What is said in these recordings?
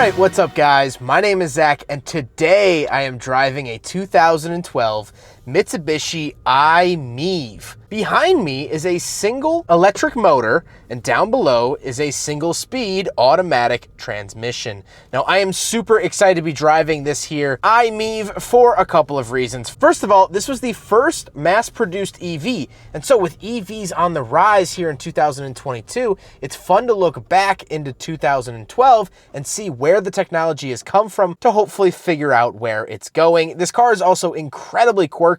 Alright, what's up guys? My name is Zach and today I am driving a 2012 Mitsubishi I-MiEV. Behind me is a single electric motor and down below is a single speed automatic transmission. Now I am super excited to be driving this here I-MiEV for a couple of reasons. First of all, this was the first mass-produced EV, and so with EVs on the rise here in 2022, it's fun to look back into 2012 and see where the technology has come from to hopefully figure out where it's going. This car is also incredibly quirky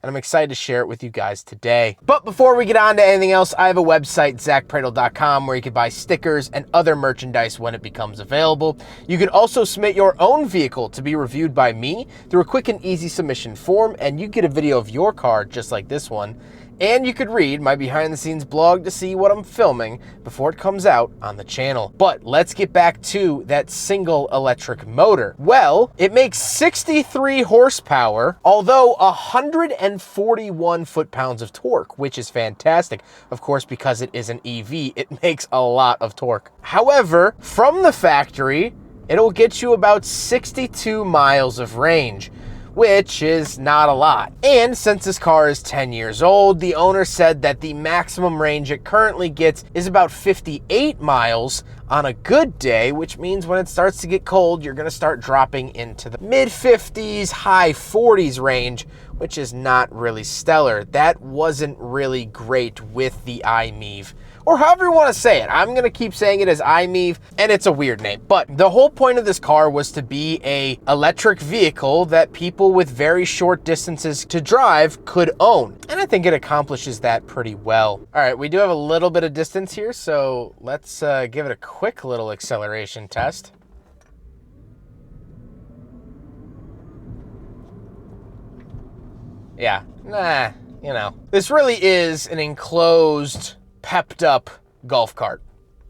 and I'm excited to share it with you guys today. But before we get on to anything else, I have a website, zackpradel.com, where you can buy stickers and other merchandise when it becomes available. You can also submit your own vehicle to be reviewed by me through a quick and easy submission form, and you get a video of your car just like this one. And you could read my behind the scenes blog to see what I'm filming before it comes out on the channel. But let's get back to that single electric motor. Well, it makes 63 horsepower, although 141 foot-pounds of torque, which is fantastic. Of course, because it is an EV, it makes a lot of torque. However, from the factory, it'll get you about 62 miles of range, which is not a lot. And since this car is 10 years old, the owner said that the maximum range it currently gets is about 58 miles on a good day, which means when it starts to get cold, you're gonna start dropping into the mid 50s, high 40s range, which is not really stellar. That wasn't really great with the I-MiEV, or however you want to say it. I'm gonna keep saying it as I-MiEV, and it's a weird name. But the whole point of this car was to be a electric vehicle that people with very short distances to drive could own. And I think it accomplishes that pretty well. All right, we do have a little bit of distance here, so let's give it a quick little acceleration test. Yeah, you know. This really is an enclosed, pepped up golf cart.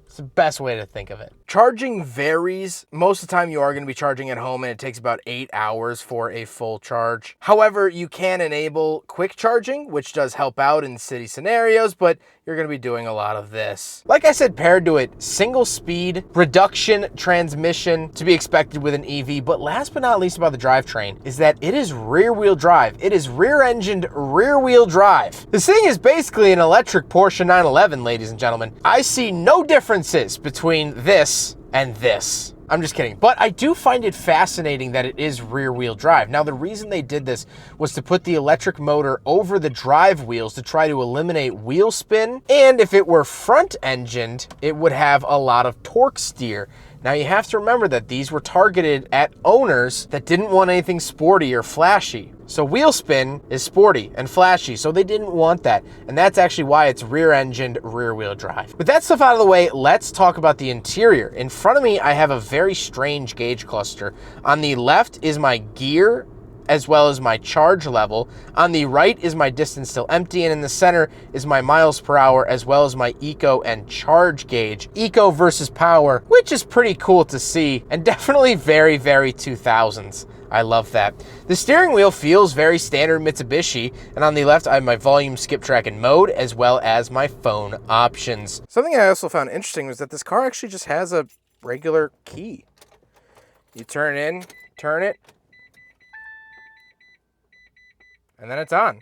It's the best way to think of it. Charging varies. Most of the time you are going to be charging at home and it takes about 8 hours for a full charge. However, you can enable quick charging, which does help out in city scenarios, but you're going to be doing a lot of this. Like I said, paired to it, single speed, reduction transmission to be expected with an EV, but last but not least about the drivetrain is that it is rear wheel drive. It is rear engined rear wheel drive. This thing is basically an electric Porsche 911, ladies and gentlemen. I see no differences between this and this. I'm just kidding. But I do find it fascinating that it is rear wheel drive. Now, the reason they did this was to put the electric motor over the drive wheels to try to eliminate wheel spin. And if it were front engined, it would have a lot of torque steer. Now you have to remember that these were targeted at owners that didn't want anything sporty or flashy. So wheel spin is sporty and flashy, so they didn't want that. And that's actually why it's rear-engined, rear-wheel drive. With that stuff out of the way, let's talk about the interior. In front of me, I have a very strange gauge cluster. On the left is my gear, as well as my charge level. On the right is my distance till empty, and in the center is my miles per hour, as well as my eco and charge gauge. Eco versus power, which is pretty cool to see, and definitely very, very 2000s. I love that. The steering wheel feels very standard Mitsubishi, and on the left I have my volume, skip track, and mode, as well as my phone options. Something I also found interesting was that this car actually just has a regular key. You turn it in, turn it, and then it's on.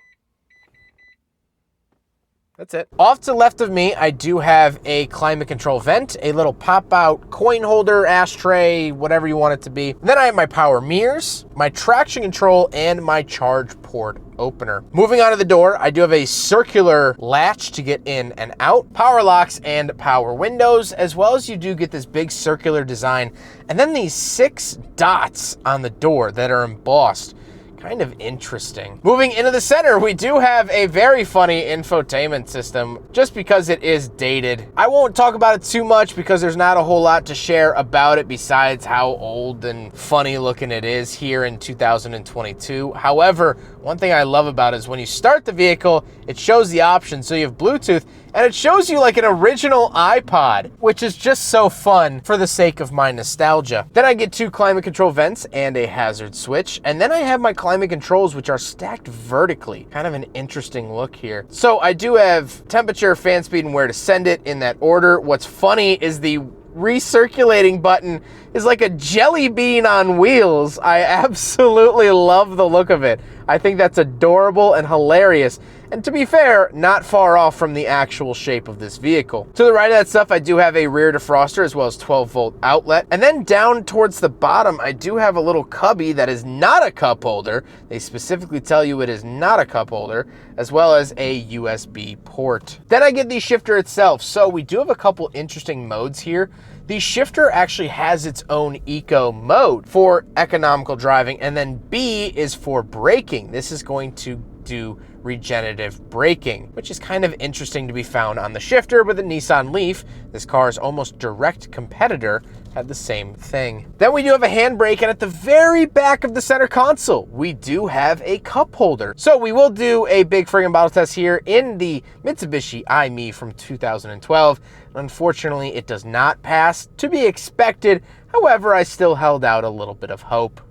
That's it. Off to the left of me, I do have a climate control vent, a little pop-out coin holder, ashtray, whatever you want it to be. And then I have my power mirrors, my traction control, and my charge port opener. Moving on to the door, I do have a circular latch to get in and out, power locks and power windows, as well as you do get this big circular design. And then these 6 dots on the door that are embossed. Kind of interesting. Moving into the center, we do have a very funny infotainment system just because it is dated. I won't talk about it too much because there's not a whole lot to share about it besides how old and funny looking it is here in 2022. However, one thing I love about it is when you start the vehicle, it shows the options. So you have Bluetooth and it shows you like an original iPod, which is just so fun for the sake of my nostalgia. Then I get 2 climate control vents and a hazard switch. And then I have my climate controls, which are stacked vertically. Kind of an interesting look here. So I do have temperature, fan speed, and where to send it in that order. What's funny is the recirculating button is like a jelly bean on wheels. I absolutely love the look of it. I think that's adorable and hilarious. And to be fair, not far off from the actual shape of this vehicle. To the right of that stuff, I do have a rear defroster as well as 12-volt outlet. And then down towards the bottom, I do have a little cubby that is not a cup holder. They specifically tell you it is not a cup holder, as well as a USB port. Then I get the shifter itself. So we do have a couple interesting modes here. The shifter actually has its own eco mode for economical driving, and then B is for braking. This is going to do regenerative braking, which is kind of interesting to be found on the shifter, but the Nissan Leaf, this car's almost direct competitor, had the same thing. Then we do have a handbrake, and at the very back of the center console, we do have a cup holder. So we will do a big friggin' bottle test here in the Mitsubishi I-MiEV from 2012. Unfortunately, it does not pass, to be expected. However, I still held out a little bit of hope.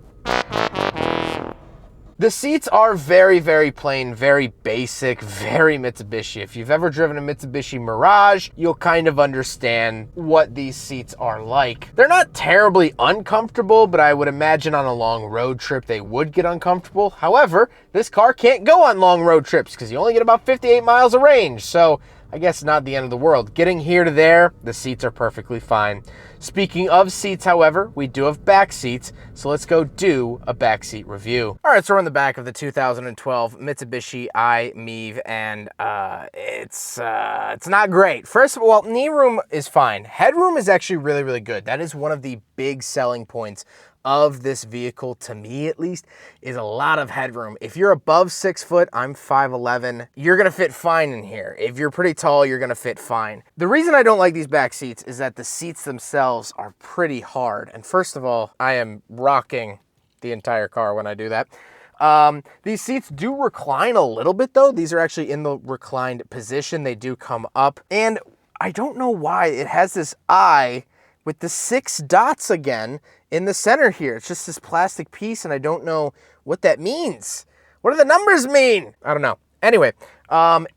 The seats are very, very plain, very basic, very Mitsubishi. If you've ever driven a Mitsubishi Mirage, you'll kind of understand what these seats are like. They're not terribly uncomfortable, but I would imagine on a long road trip they would get uncomfortable. However, this car can't go on long road trips because you only get about 58 miles of range, so I guess not the end of the world. Getting here to there, the seats are perfectly fine. Speaking of seats, however, we do have back seats, so let's go do a back seat review. All right, so we're in the back of the 2012 Mitsubishi I-MiEV, and it's not great. First of all, knee room is fine. Headroom is actually really, really good. That is one of the big selling points of this vehicle, to me at least, is a lot of headroom. If you're above 6 foot, I'm 5'11", you're gonna fit fine in here. If you're pretty tall, you're gonna fit fine. The reason I don't like these back seats is that the seats themselves are pretty hard. And first of all, I am rocking the entire car when I do that. These seats do recline a little bit though. These are actually in the reclined position. They do come up. And I don't know why it has this eye with the 6 dots again in the center here. It's just this plastic piece, and I don't know what that means. What do the numbers mean? I don't know. Anyway,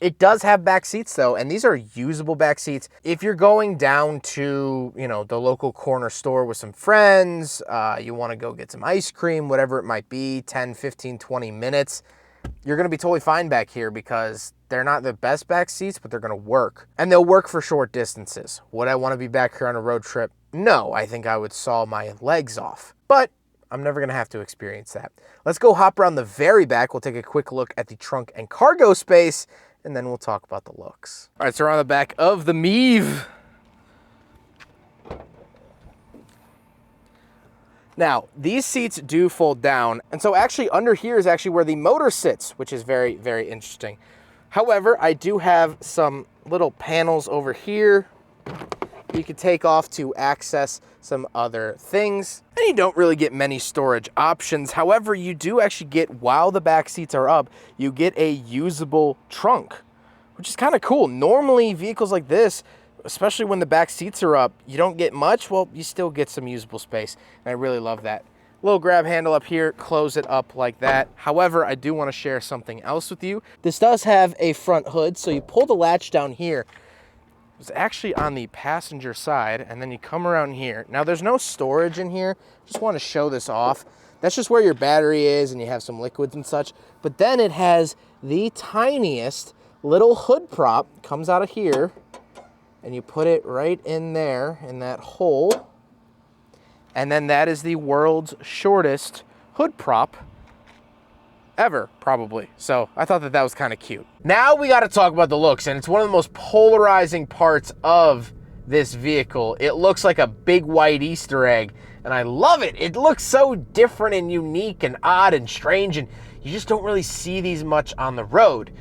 it does have back seats though, and these are usable back seats. If you're going down to, the local corner store with some friends, you want to go get some ice cream, whatever it might be, 10, 15, 20 minutes, you're going to be totally fine back here because they're not the best back seats, but they're going to work. And they'll work for short distances. Would I want to be back here on a road trip? No, I think I would saw my legs off. But I'm never going to have to experience that. Let's go hop around the very back. We'll take a quick look at the trunk and cargo space, and then we'll talk about the looks. All right, so we're on the back of the MiEV. Now, these seats do fold down, and so actually under here is actually where the motor sits, which is very, very interesting. However, I do have some little panels over here you can take off to access some other things. And you don't really get many storage options. However, you do actually get, while the back seats are up, you get a usable trunk, which is kind of cool. Normally, vehicles like this, especially when the back seats are up, you don't get much. Well, you still get some usable space, and I really love that. Little grab handle up here, close it up like that. However, I do want to share something else with you. This does have a front hood, so you pull the latch down here. It's actually on the passenger side, and then you come around here. Now, there's no storage in here. Just want to show this off. That's just where your battery is, and you have some liquids and such. But then it has the tiniest little hood prop, comes out of here, and you put it right in there, in that hole. And then that is the world's shortest hood prop ever, probably. So I thought that that was kind of cute. Now we got to talk about the looks, and it's one of the most polarizing parts of this vehicle. It looks like a big white Easter egg, and I love it. It looks so different and unique and odd and strange, and you just don't really see these much on the road.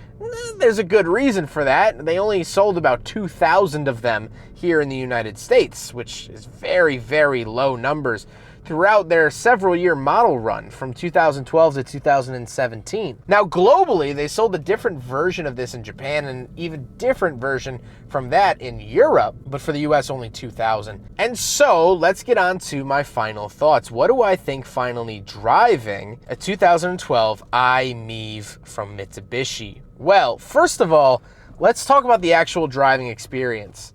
There's a good reason for that. They only sold about 2,000 of them here in the United States, which is very, very low numbers throughout their several-year model run from 2012 to 2017. Now, globally, they sold a different version of this in Japan and an even different version from that in Europe, but for the US, only 2,000. And so, let's get on to my final thoughts. What do I think finally driving a 2012 I-MiEV from Mitsubishi? Well, first of all, let's talk about the actual driving experience.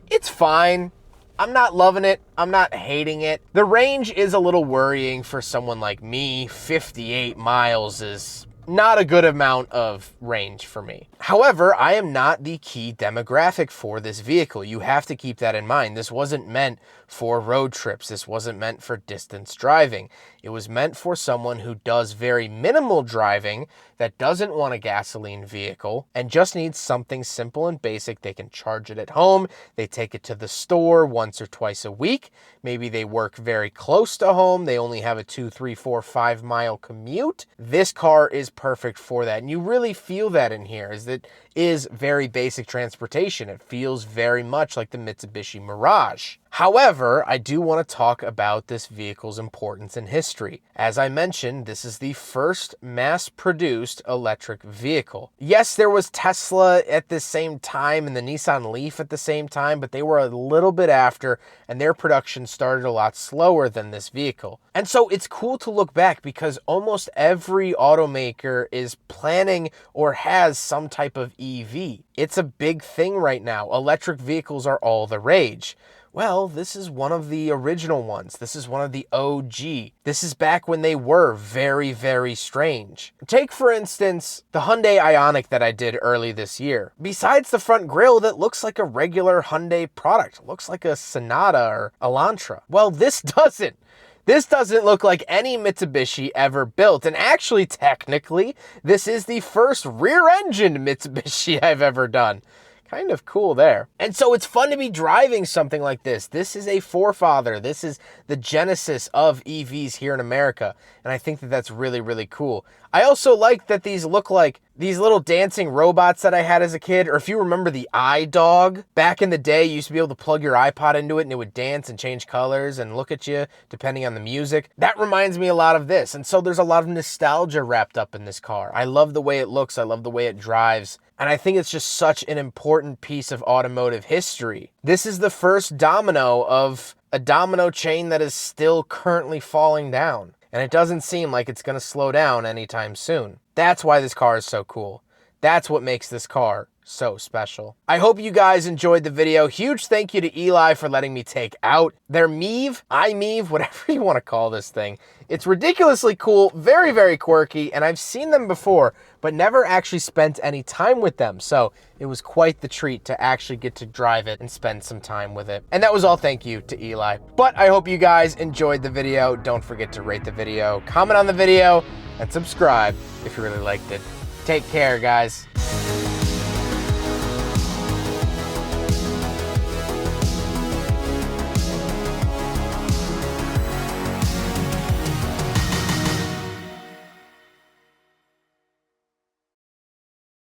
It's fine. I'm not loving it. I'm not hating it. The range is a little worrying for someone like me. 58 miles is not a good amount of range for me. However, I am not the key demographic for this vehicle. You have to keep that in mind. This wasn't meant for road trips. This wasn't meant for distance driving. It was meant for someone who does very minimal driving, that doesn't want a gasoline vehicle, and just needs something simple and basic. They can charge it at home. They take it to the store once or twice a week. Maybe they work very close to home. They only have a 2, 3, 4, 5 mile commute. This car is perfect for that. And you really feel that in here, is that is very basic transportation. It feels very much like the Mitsubishi Mirage. However, I do want to talk about this vehicle's importance in history. As I mentioned, this is the first mass-produced electric vehicle. Yes, there was Tesla at the same time and the Nissan Leaf at the same time, but they were a little bit after, and their production started a lot slower than this vehicle. And so it's cool to look back because almost every automaker is planning or has some type of EV. It's a big thing right now. Electric vehicles are all the rage. Well, this is one of the original ones. This is one of the OG. This is back when they were very, very strange. Take, for instance, the Hyundai Ioniq that I did early this year. Besides the front grille that looks like a regular Hyundai product, it looks like a Sonata or Elantra. Well, this doesn't. This doesn't look like any Mitsubishi ever built. And actually, technically, this is the first rear-engined Mitsubishi I've ever done. Kind of cool there. And so it's fun to be driving something like this. This is a forefather. This is the genesis of EVs here in America. And I think that that's really, really cool. I also like that these look like these little dancing robots that I had as a kid. Or if you remember the iDog, back in the day, you used to be able to plug your iPod into it and it would dance and change colors and look at you depending on the music. That reminds me a lot of this. And so there's a lot of nostalgia wrapped up in this car. I love the way it looks. I love the way it drives. And I think it's just such an important piece of automotive history. This is the first domino of a domino chain that is still currently falling down. And it doesn't seem like it's going to slow down anytime soon. That's why this car is so cool. That's what makes this car so special. I hope you guys enjoyed the video. Huge thank you to Eli for letting me take out their MiEV, I-MiEV, whatever you want to call this thing. It's ridiculously cool, very, very quirky, and I've seen them before, but never actually spent any time with them. So it was quite the treat to actually get to drive it and spend some time with it. And that was all thank you to Eli. But I hope you guys enjoyed the video. Don't forget to rate the video, comment on the video, and subscribe if you really liked it. Take care, guys.